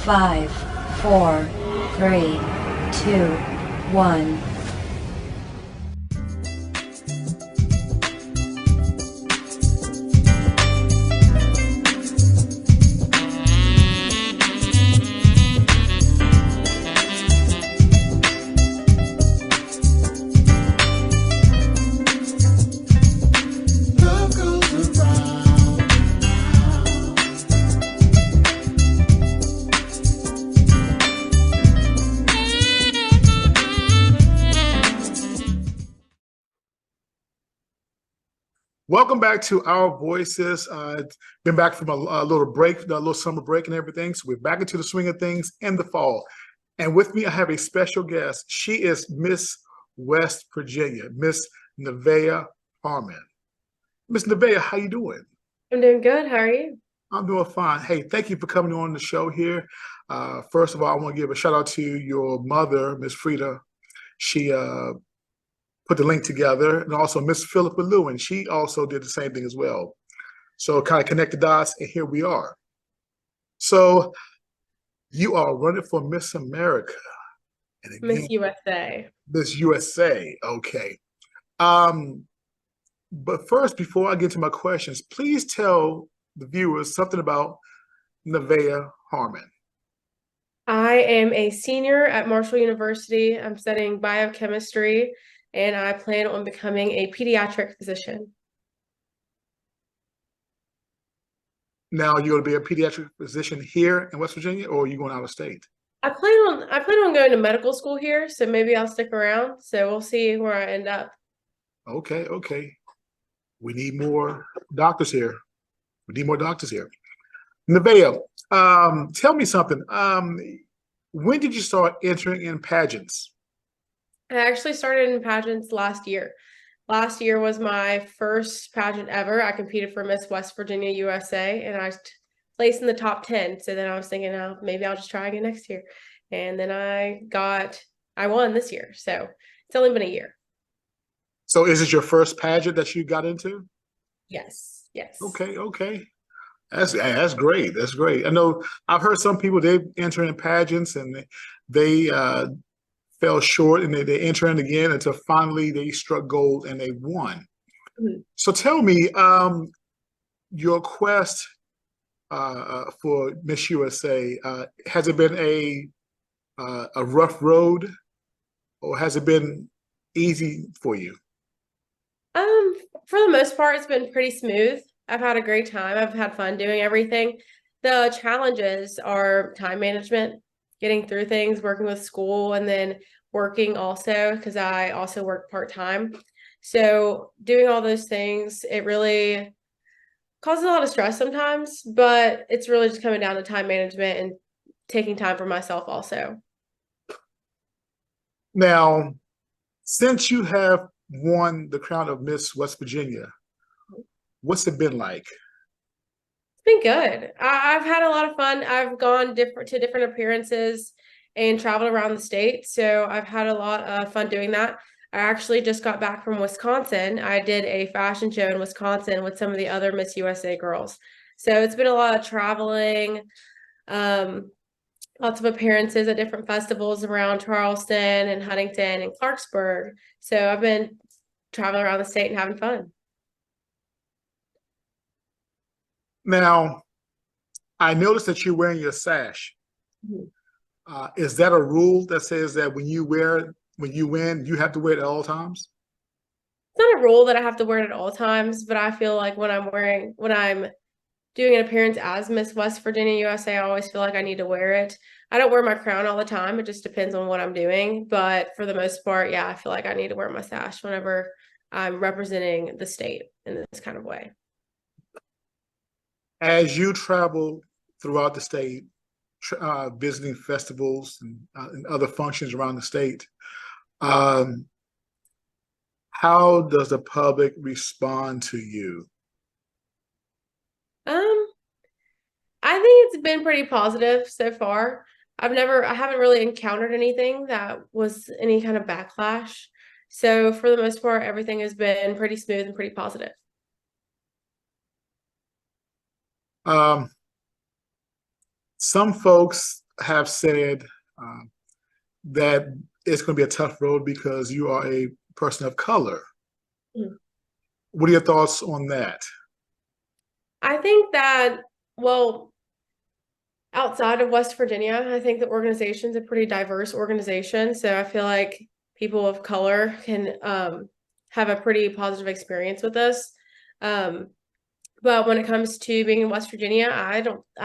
5, 4, 3, 2, 1. Welcome back to Our Voices. Been back from a little break, a little summer break and everything. So we're back into the swing of things in the fall. And with me, I have a special guest. She is Miss West Virginia, Miss Nevaeh Harmon. Miss Nevaeh, how you doing? I'm doing good. How are you? I'm doing fine. Hey, thank you for coming on the show here. First of all, I want to give a shout out to your mother, Miss Frida. She put the link together, and also Miss Philippa Lewin. She also did the same thing as well. So kind of connect the dots, and here we are. So you are running for Miss America. And again, Miss USA. Miss USA, okay. But first, before I get to my questions, please tell the viewers something about Nevaeh Harmon. I am a senior at Marshall University. I'm studying biochemistry, and I plan on becoming a pediatric physician. Now, you're going to be a pediatric physician here in West Virginia, or are you going out of state? I plan on going to medical school here, so maybe I'll stick around. So we'll see where I end up. Okay, okay. We need more doctors here. We need more doctors here. Nevaeh, tell me something. When did you start entering in pageants? I actually started in pageants last year. Last year was my first pageant ever. I competed for Miss West Virginia USA, and I placed in the top 10. So then I was thinking, oh, maybe I'll just try again next year. And then I won this year. So it's only been a year. So is it your first pageant that you got into? Yes, yes. Okay, okay. That's great. That's great. I know I've heard some people they enter in pageants and they fell short and they enter in again until finally they struck gold and they won. Mhm. So tell me, your quest for Miss USA, has it been a rough road, or has it been easy for you? For the most part, it's been pretty smooth. I've had a great time. I've had fun doing everything. The challenges are time management, getting through things, working with school, and then working also because I also work part-time. So doing all those things, it really causes a lot of stress sometimes, but it's really just coming down to time management and taking time for myself also. Now, since you have won the crown of Miss West Virginia, what's it been like? It's been good. I've had a lot of fun. I've gone to different appearances and traveled around the state. So I've had a lot of fun doing that. I actually just got back from Wisconsin. I did a fashion show in Wisconsin with some of the other Miss USA girls. So it's been a lot of traveling, um, lots of appearances at different festivals around Charleston and Huntington and Clarksburg. So I've been traveling around the state and having fun. Now, I noticed that you're wearing your sash. Mhm. Is that a rule that says that when you win, you have to wear it at all times? It's not a rule that I have to wear it at all times, but I feel like when I'm doing an appearance as Miss West Virginia USA, I always feel like I need to wear it. I don't wear my crown all the time. It just depends on what I'm doing. But for the most part, yeah, I feel like I need to wear my sash whenever I'm representing the state in this kind of way. As you travel throughout the state, visiting festivals and other functions around the state, um, how does the public respond to you? Um, I think it's been pretty positive so far. I haven't really encountered anything that was any kind of backlash. So for the most part, everything has been pretty smooth and pretty positive. Um, some folks have said that it's going to be a tough road because you are a person of color. Mhm. What are your thoughts on that? I think that, well, outside of West Virginia, I think the organization's a pretty diverse organization. So I feel like people of color can have a pretty positive experience with us. Um, but when it comes to being in West Virginia, I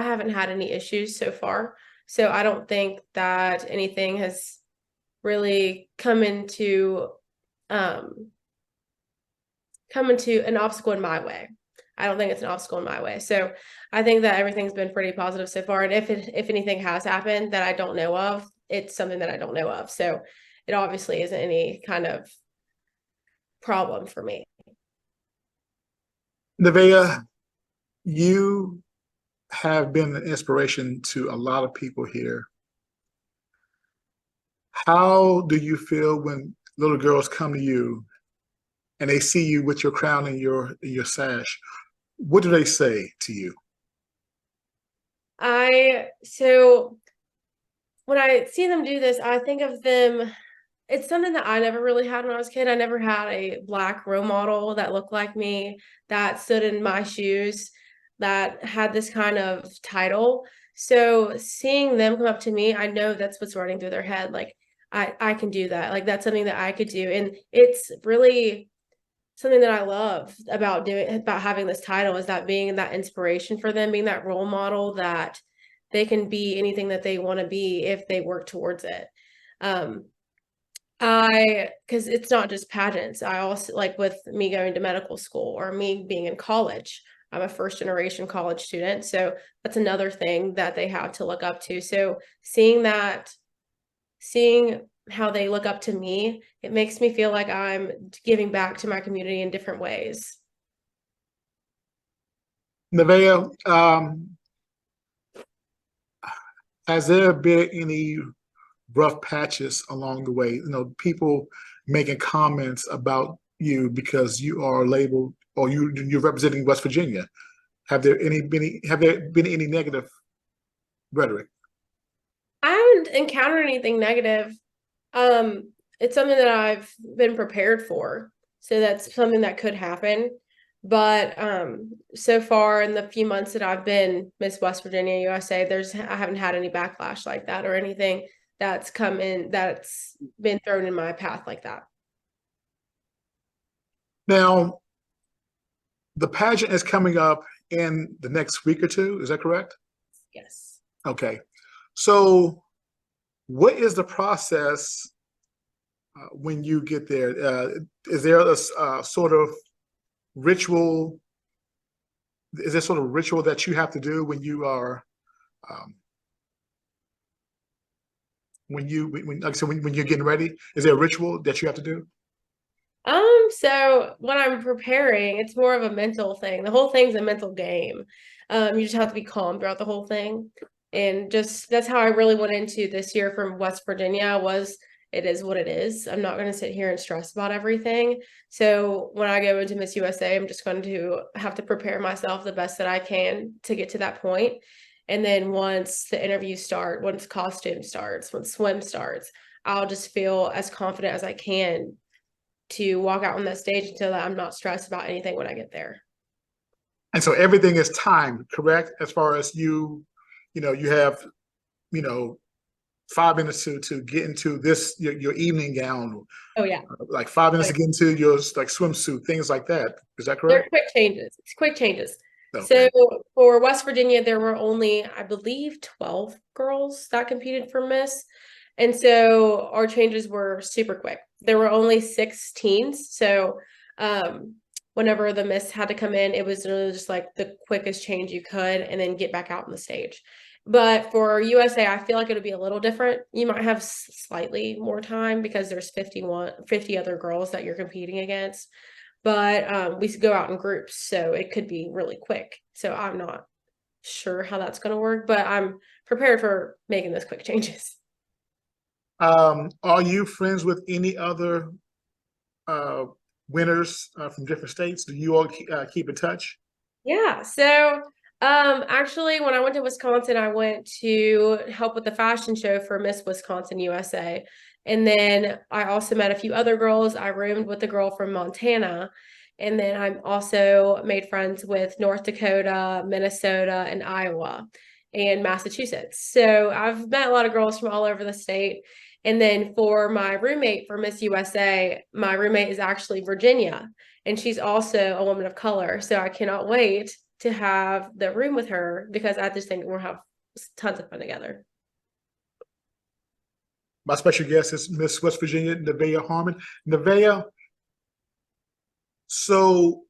haven't had any issues so far. So I don't think that anything has really um, come into an obstacle in my way. I don't think it's an obstacle in my way. So I think that everything's been pretty positive so far. And if anything has happened that I don't know of, it's something that I don't know of. So it obviously isn't any kind of problem for me. Nevaeh, you have been an inspiration to a lot of people here. How do you feel when little girls come to you and they see you with your crown and your sash? What do they say to you? So when I see them do this, I think of them. It's something that I never really had when I was a kid. I never had a Black role model that looked like me, that stood in my shoes, that had this kind of title. So seeing them come up to me, I know that's what's running through their head. Like, I can do that. Like, that's something that I could do. And it's really something that I love about having this title, is that being that inspiration for them, being that role model that they can be anything that they want to be if they work towards it. Um, because it's not just pageants. I also, like, with me going to medical school or me being in college, I'm a first generation college student. So that's another thing that they have to look up to. So seeing how they look up to me, it makes me feel like I'm giving back to my community in different ways. Nevaeh, has there been any rough patches along the way? You know, people making comments about you because you are labeled or you're representing West Virginia. Have there been any negative rhetoric? I haven't encountered anything negative. It's something that I've been prepared for. So that's something that could happen. But so far in the few months that I've been Miss West Virginia USA, I haven't had any backlash like that or anything that's been thrown in my path like that. Now, the pageant is coming up in the next week or two. Is that correct? Yes. Okay. So, what is the process when you get there? Is there a sort of ritual? Is there sort of ritual that you have to do when you are um, like I said, when you're getting ready? Is there a ritual that you have to do? So when I'm preparing, it's more of a mental thing. The whole thing's a mental game. You just have to be calm throughout the whole thing. And just that's how I really went into this year from West Virginia. Was it is what it is. I'm not going to sit here and stress about everything. So when I go into Miss USA, I'm just going to have to prepare myself the best that I can to get to that point. And then once the interviews start, once costume starts, once swim starts, I'll just feel as confident as I can to walk out on that stage until I'm not stressed about anything when I get there. And so everything is timed, correct? As far as you have, you know, 5 minutes to get into your evening gown, Oh yeah. like 5 minutes Oh, to get into your like swimsuit, things like that. Is that they're correct? quick changes. It's quick changes. Okay. So for West Virginia, there were only, I believe, 12 girls that competed for Miss. And so our changes were super quick. There were only 6 teens. So whenever the Miss had to come in, it was really just like the quickest change you could and then get back out on the stage. But for USA, I feel like it would be a little different. You might have slightly more time because there's 50 other girls that you're competing against. But we go out in groups, so it could be really quick. So I'm not sure how that's going to work, but I'm prepared for making those quick changes. Are you friends with any other winners from different states? Do you all keep in touch? Yeah, so Actually, when I went to Wisconsin, I went to help with the fashion show for Miss Wisconsin USA. And then I also met a few other girls. I roomed with a girl from Montana. And then I also made friends with North Dakota, Minnesota, and Iowa and Massachusetts. So I've met a lot of girls from all over the state. And then for my roommate for Miss USA, my roommate is actually Virginia, and she's also a woman of color. So I cannot wait to have the room with her because I just think we'll have tons of fun together. My special guest is Miss West Virginia, Nevaeh Harmon. Nevaeh, so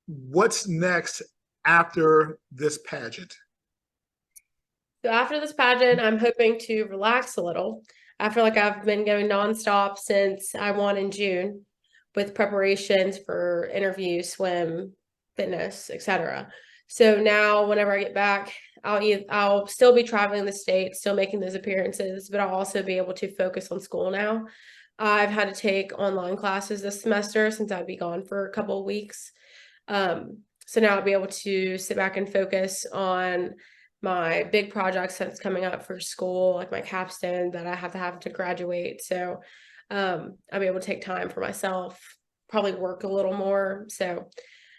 what's next after this pageant? So after this pageant, I'm hoping to relax a little. I feel like I've been going nonstop since I won in June with preparations for interviews, swim, fitness, etc. So now whenever I get back, I'll still be traveling the state, still making those appearances, but I'll also be able to focus on school now. I've had to take online classes this semester since I'd be gone for a couple of weeks. So now I'll be able to sit back and focus on my big projects that's coming up for school, like my capstone that I have to graduate. So I'll be able to take time for myself, probably work a little more. So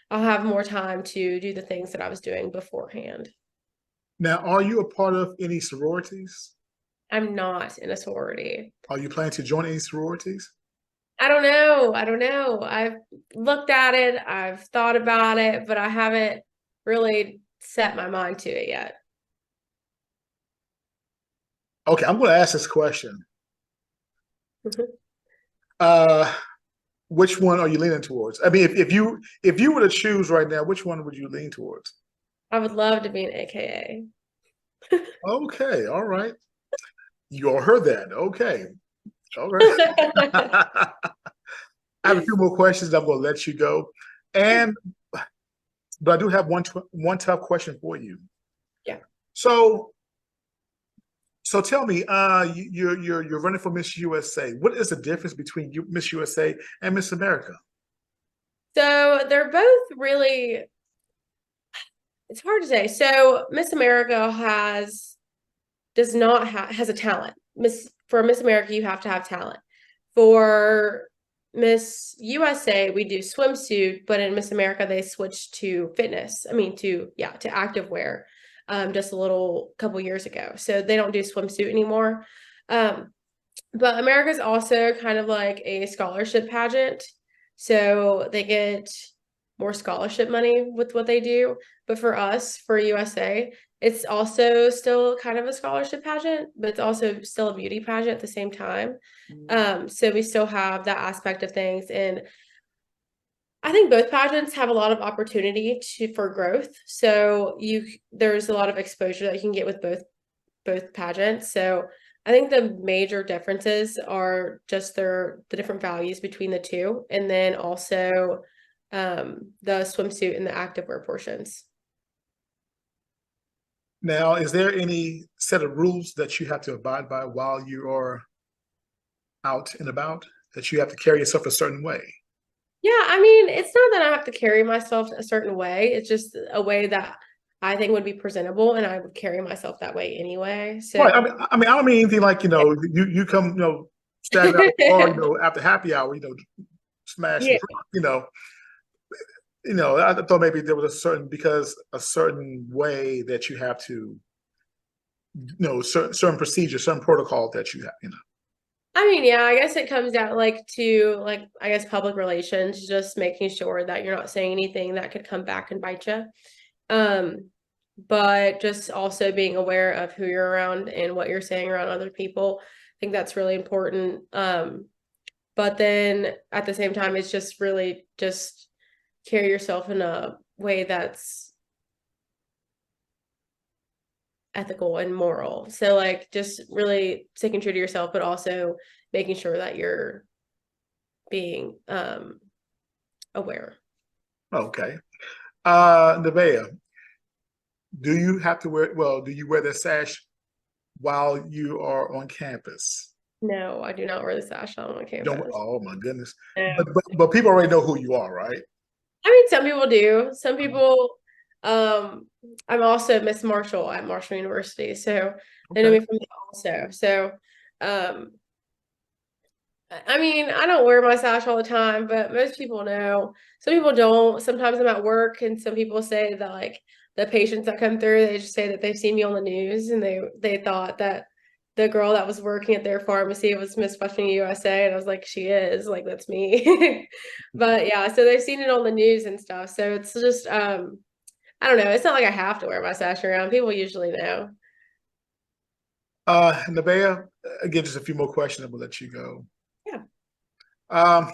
I'll have more time to do the things that I was doing beforehand. Now, are you a part of any sororities? I'm not in a sorority. Are you planning to join any sororities? I don't know. I don't know. I've looked at it, I've thought about it, but I haven't really set my mind to it yet. Okay, I'm going to ask this question. Which one are you leaning towards? I mean, if you were to choose right now, which one would you lean towards? I would love to be an AKA. Okay, all right. You all heard that. Okay. All right. I have a few more questions. I'm going to let you go. But I do have one tough question for you. Yeah. So tell me, you're running for Miss USA. What is the difference between Miss USA and Miss America? So they're both really, it's hard to say. So Miss America has a talent. For Miss America, you have to have talent. For Miss USA, we do swimsuit, but in Miss America, they switched to fitness. I mean, to activewear, just a little couple years ago. So they don't do swimsuit anymore. But America's also kind of like a scholarship pageant. So they get more scholarship money with what they do. But for us, for USA, it's also still kind of a scholarship pageant, but it's also still a beauty pageant at the same time. So we still have that aspect of things. And I think both pageants have a lot of opportunity for growth. So there's a lot of exposure that you can get with both pageants. So I think the major differences are just the different values between the two, and then also the swimsuit and the activewear portions. Now, is there any set of rules that you have to abide by while you are out and about, that you have to carry yourself a certain way? Yeah, I mean, it's not that I have to carry myself a certain way. It's just a way that I think would be presentable, and I would carry myself that way anyway. So, right. I mean, I don't mean anything like, you come, standing out the bar, after happy hour, smash, yeah. I thought maybe there was a certain way that you have to, certain procedure, certain protocol that you have. I mean, yeah, I guess it comes down to I guess public relations, just making sure that you're not saying anything that could come back and bite you. But just also being aware of who you're around and what you're saying around other people. I think that's really important. But then at the same time, it's just really just carry yourself in a way that's ethical and moral. So just really sticking true to yourself, but also making sure that you're being aware. Okay. Nevaeh, do you wear the sash while you are on campus? No, I do not wear the sash on campus. Oh my goodness. No. But people already know who you are, right? I mean, some people do. Some people, I'm also Miss Marshall at Marshall University, so they know Okay. me from that also. So, um, I mean, I don't wear my sash all the time, but most people know. Some people don't. Sometimes I'm at work, and some people say that like the patients that come through, they just say that they've seen me on the news, and they thought that the girl that was working at their pharmacy was Miss Western USA, and I was like, she is, like that's me. But yeah, so they've seen it on the news and stuff. So it's just I don't know. It's not like I have to wear my sash around. People usually know. Nevaeh, again, just a few more questions, and we'll let you go. Yeah. Um,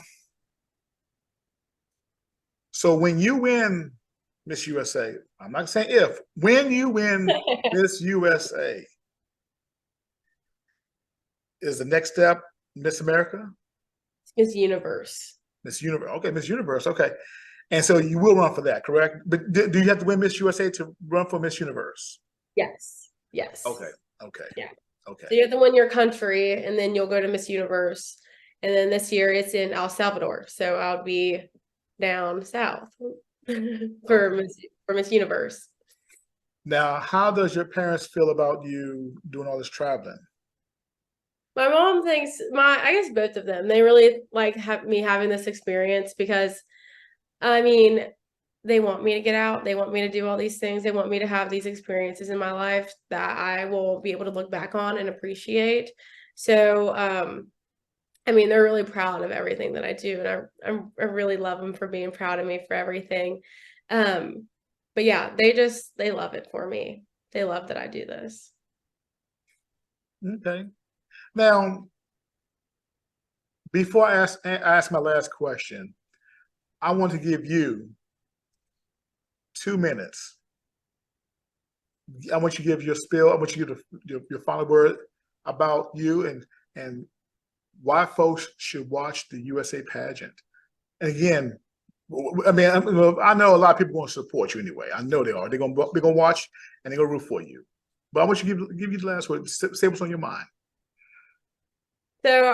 so when you win Miss USA, I'm not saying if, when you win Miss USA, is the next step Miss America? Miss Universe. Miss Universe. Okay, Miss Universe. Okay. And so you will run for that, correct? But do you have to win Miss USA to run for Miss Universe? Yes. Yes. Okay. Okay. Yeah. Okay. So you have to win your country, and then you'll go to Miss Universe. And then this year it's in El Salvador, so I'll be down south for Okay. Miss Universe. Now, how does your parents feel about you doing all this traveling? My mom thinks I guess both of them, they really like me having this experience because I mean, they want me to get out. They want me to do all these things. They want me to have these experiences in my life that I will be able to look back on and appreciate. So, I mean, they're really proud of everything that I do, and I really love them for being proud of me for everything. Um, but yeah, they love it for me. They love that I do this. Okay. Now, before I ask my last question, I want to give you 2 minutes. I want you to give your spiel. I want you to give your final word about you and why folks should watch the USA pageant. And again, I mean, I know a lot of people want to support you anyway. I know they are. They're gonna watch and they're gonna root for you. But I want you to give you the last word. Say what's on your mind. So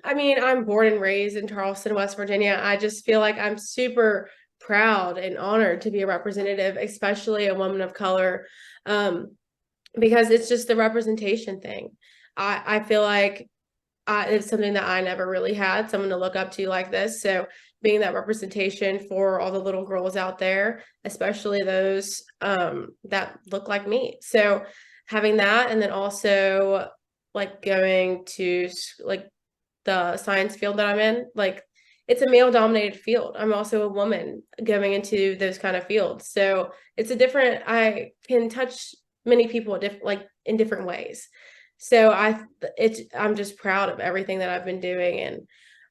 I mean, I'm born and raised in Charleston, West Virginia. I just feel like I'm super proud and honored to be a representative, especially a woman of color, because it's just the representation thing. I feel like it's something that I never really had someone to look up to like this. So being that representation for all the little girls out there, especially those that look like me. So having that, and then also like going to like the science field that I'm in, like it's a male dominated field. I'm also a woman going into those kind of fields. So it's a different, I can touch many people like in different ways. So I'm just proud of everything that I've been doing, and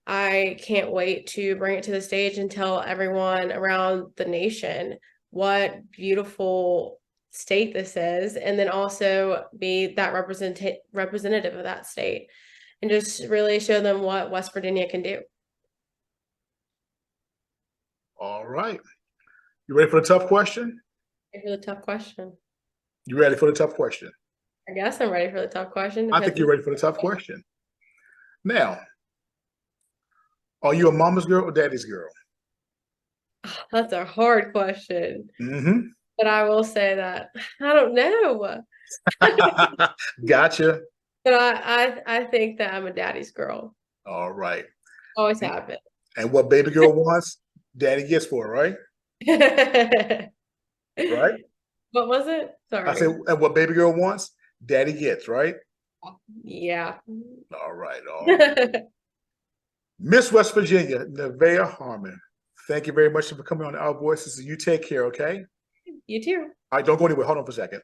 I can't wait to bring it to the stage and tell everyone around the nation what beautiful state this is, and then also be that representative of that state and just really show them what West Virginia can do. All right. You ready for the tough question? Ready for the tough question? You ready for the tough question? I guess I'm ready for the tough question. I think you're ready for the tough question. Now, are you a mama's girl or daddy's girl? That's a hard question. Mm-hmm. But I will say that I don't know. Gotcha. But I think that I'm a daddy's girl. All right. Always have been. And what baby girl wants, daddy gets for her, right? Right? What was it? I Sorry. said, and what baby girl wants, daddy gets, right? Yeah. All right. All right. Miss West Virginia, Nevaeh Harmon, thank you very much for coming on Our Voices. You take care, okay? You too. All right, don't go anywhere. Hold on for a second.